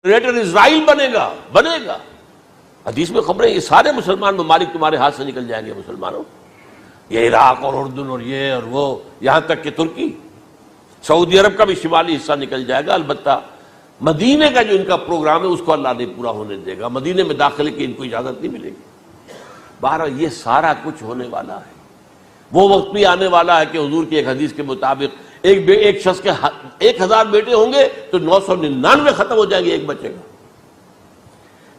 Greater اسرائیل بنے گا. حدیث میں خبریں یہ سارے مسلمان ممالک تمہارے ہاتھ سے نکل جائیں گے مسلمانوں. یہ عراق اور اردن اور یہ اور وہ، یہاں تک کہ ترکی، سعودی عرب کا بھی شمالی حصہ نکل جائے گا. البتہ مدینے کا جو ان کا پروگرام ہے اس کو اللہ نہیں پورا ہونے دے گا. مدینے میں داخلے کی ان کو اجازت نہیں ملے گی. بہرحال یہ سارا کچھ ہونے والا ہے. وہ وقت بھی آنے والا ہے کہ حضور کی ایک حدیث کے مطابق ایک شخص کے 1000 بیٹے ہوں گے تو 999 ختم ہو جائیں گے، ایک بچے گا.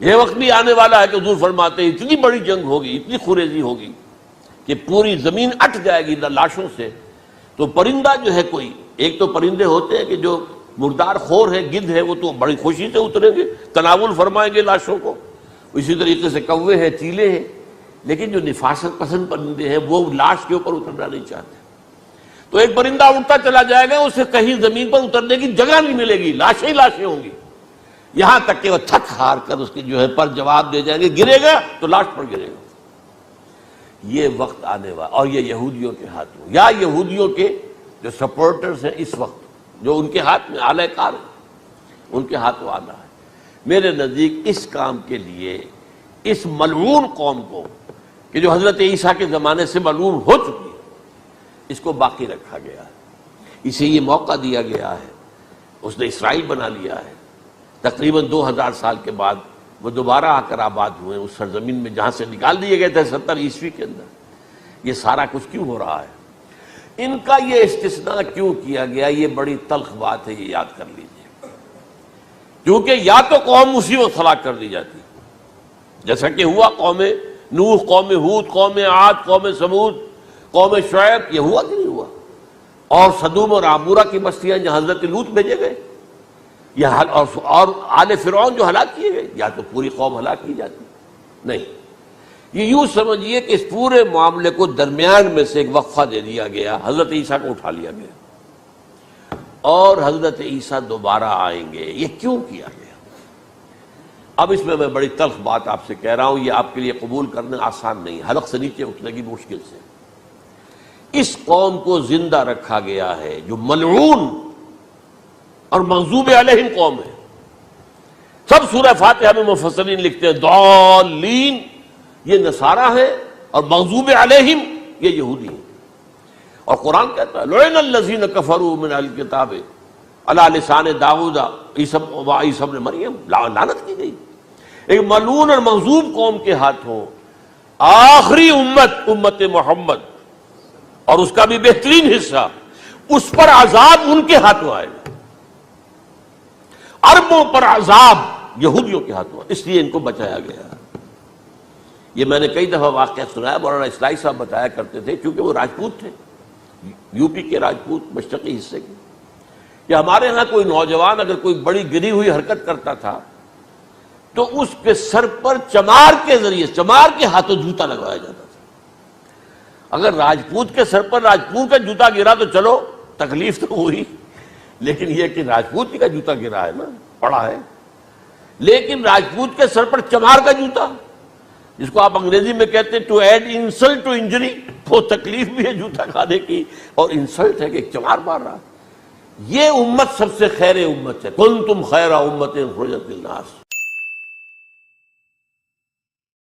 یہ وقت بھی آنے والا ہے کہ حضور فرماتے ہیں اتنی بڑی جنگ ہوگی، اتنی خریزی ہوگی کہ پوری زمین اٹ جائے گی لاشوں سے. تو پرندہ جو ہے کوئی، ایک تو پرندے ہوتے ہیں کہ جو مردار خور ہے، گدھ ہے، وہ تو بڑی خوشی سے اتریں گے، تناول فرمائیں گے لاشوں کو. اسی طریقے سے کوے ہیں، چیلے ہیں. لیکن جو نفاست پسند پرندے ہیں وہ لاش کے اوپر اترنا نہیں چاہتے. تو ایک پرندہ اڑتا چلا جائے گا، اسے کہیں زمین پر اترنے کی جگہ نہیں ملے گی، لاشیں ہی لاشیں ہوں گی. یہاں تک کہ وہ تھک ہار کر اس کے جو ہے پر جواب دے جائیں گے، گرے گا تو لاش پر گرے گا. یہ وقت آنے والا، اور یہ یہودیوں کے ہاتھوں، یا یہودیوں کے جو سپورٹرز ہیں اس وقت، جو ان کے ہاتھ میں آلہ کار ہیں، ان کے ہاتھوں آنا ہے. میرے نزدیک اس کام کے لیے اس ملعون قوم کو، کہ جو حضرت عیسیٰ کے زمانے سے ملعون ہو چکی ہے، اس کو باقی رکھا گیا ہے. اسے یہ موقع دیا گیا ہے. اس نے اسرائیل بنا لیا ہے. تقریباً 2000 سال کے بعد وہ دوبارہ آ کر آباد ہوئے اس سرزمین میں جہاں سے نکال دیے گئے تھے 70 عیسوی کے اندر. یہ سارا کچھ کیوں ہو رہا ہے؟ ان کا یہ استثناء کیوں کیا گیا؟ یہ بڑی تلخ بات ہے، یہ یاد کر لیجیے. کیونکہ یا تو قوم اسی وقت ہلاک کر دی جاتی، جیسا کہ ہوا قوم نوح، قوم ہود، قوم عاد، قوم ثمود، قوم شعیب. یہ ہوا کہ نہیں ہوا؟ اور سدوم اور عمورہ کی بستیاں جہاں حضرت لوط بھیجے گئے، اور آل فرعون جو ہلاک کیے گئے. یا تو پوری قوم ہلاک کی جاتی؟ نہیں. یہ یوں سمجھیے کہ اس پورے معاملے کو درمیان میں سے ایک وقفہ دے دیا گیا، حضرت عیسیٰ کو اٹھا لیا گیا، اور حضرت عیسیٰ دوبارہ آئیں گے. یہ کیوں کیا گیا؟ اب اس میں بڑی تلخ بات آپ سے کہہ رہا ہوں، یہ آپ کے لیے قبول کرنا آسان نہیں، حلق سے نیچے اٹھنے کی مشکل سے. اس قوم کو زندہ رکھا گیا ہے جو ملعون اور مغضوب علیہم قوم ہے. سب سورہ فاتحہ میں مفسرین لکھتے ہیں ضالین، یہ نصارہ ہیں، اور مغضوب علیہم یہ یہودی ہیں. اور قرآن کہتا ہے لعن الذین کفروا من اہل الکتاب علی لسان داؤد وعیسی ابن مریم، لعنت کی گئی. ایک ملعون اور مغضوب قوم کے ہاتھوں آخری امت محمد، اور اس کا بھی بہترین حصہ، اس پر عذاب ان کے ہاتھوں آئے گا. عربوں پر عذاب یہودیوں کے ہاتھوں، اس لیے ان کو بچایا گیا. یہ میں نے کئی دفعہ واقعہ سنایا، مولانا اسلائی صاحب بتایا کرتے تھے، کیونکہ وہ راجپوت تھے، یو پی کے راجپوت، مشرقی حصے کے، کہ ہمارے ہاں کوئی نوجوان اگر کوئی بڑی گری ہوئی حرکت کرتا تھا تو اس کے سر پر چمار کے ذریعے، چمار کے ہاتھوں جوتا لگوایا جاتا تھا. اگر راجپوت کے سر پر راجپوت کا جوتا گرا تو چلو تکلیف تو ہوئی، لیکن یہ کہ راجپوت کا جوتا گرا ہے نا، پڑا ہے. لیکن راجپوت کے سر پر چمار کا جوتا، جس کو آپ انگریزی میں کہتے ہیں to add insult to injury, وہ تکلیف بھی ہے جوتا کھانے کی، اور انسلٹ ہے کہ ایک چمار مار رہا. یہ امت سب سے خیر امت ہے. کنتم خیر امت اخرجت للناس.